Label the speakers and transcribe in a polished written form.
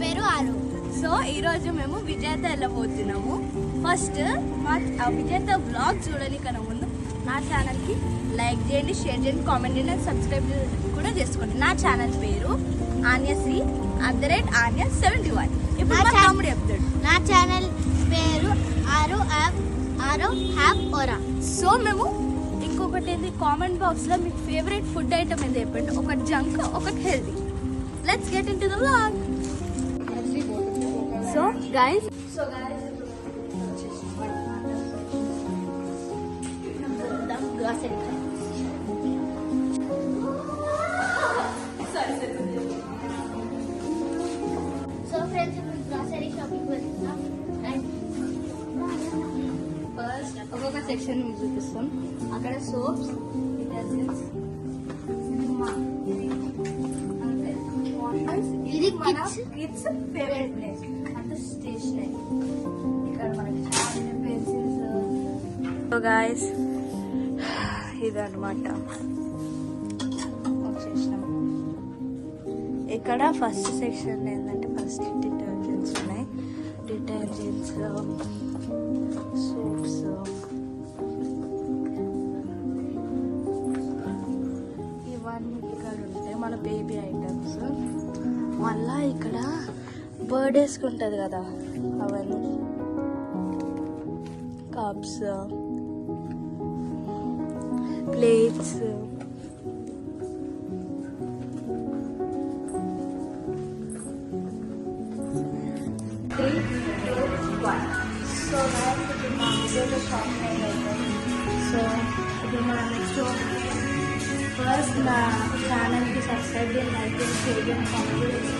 Speaker 1: పేరు ఆరు.
Speaker 2: సో ఈరోజు మేము విజేత వెళ్ళబోతున్నాము. ఫస్ట్ మా విజేత బ్లాగ్ చూడని కన్నా ముందు నా ఛానల్కి లైక్ చేయండి, షేర్ చేయండి, కామెంట్ చేయండి, సబ్స్క్రైబ్ కూడా చేసుకోండి. నా ఛానల్ పేరు ఆన్యశ్రీ @Anya71. ఇప్పుడు మా తమ్ముడు చెప్తాడు.
Speaker 1: నా ఛానల్ పేరు ఆరు హ్యాప్ ఓరా.
Speaker 2: సో మేము ఇంకొకటి ఏంది, కామెంట్ బాక్స్లో మీకు ఫేవరెట్ ఫుడ్ ఐటమ్ ఏంది చెప్పండి. ఒకటి జంక్, ఒకటి healthy. Let's get in to the vlog. So guys first ఒక్కొక్క సెక్షన్ మీకు చూపిస్తాం. అక్కడ సోప్స్, డిటర్జెంట్స్, ఇది కిడ్స్ ఫేవరెట్ ప్లేస్. అంత స్టేషనరీ. ఇక్కడ మనకి చాలా పెన్సిల్స్. సో గైస్ ఇదన్నమాట వచ్చేసినాం. ఇక్కడ ఫస్ట్ సెక్షన్ ఏంటంటే ఫస్ట్ డిటర్జెంట్స్ ఉన్నాయి. డిటర్జెంట్స్, సోప్స్, ఇవన్నీ ఇక్కడ ఉంటాయి మన బేబీ ఐటమ్స్. మళ్ళా ఇక్కడ బర్త్డేస్కి ఉంటుంది కదా అవన్నీ, కప్స్, ప్లేట్స్, సో ఇప్పుడు మా విజయలో షాపింగ్ అయిపోయింది. సో ఇప్పుడు మన నెక్స్ట్ ఫస్ట్ నా ఛానల్కి సబ్స్క్రైబ్ చేయండి, లైక్ చేయండి, షేర్ చేయండి, కామెంట్ చేయండి.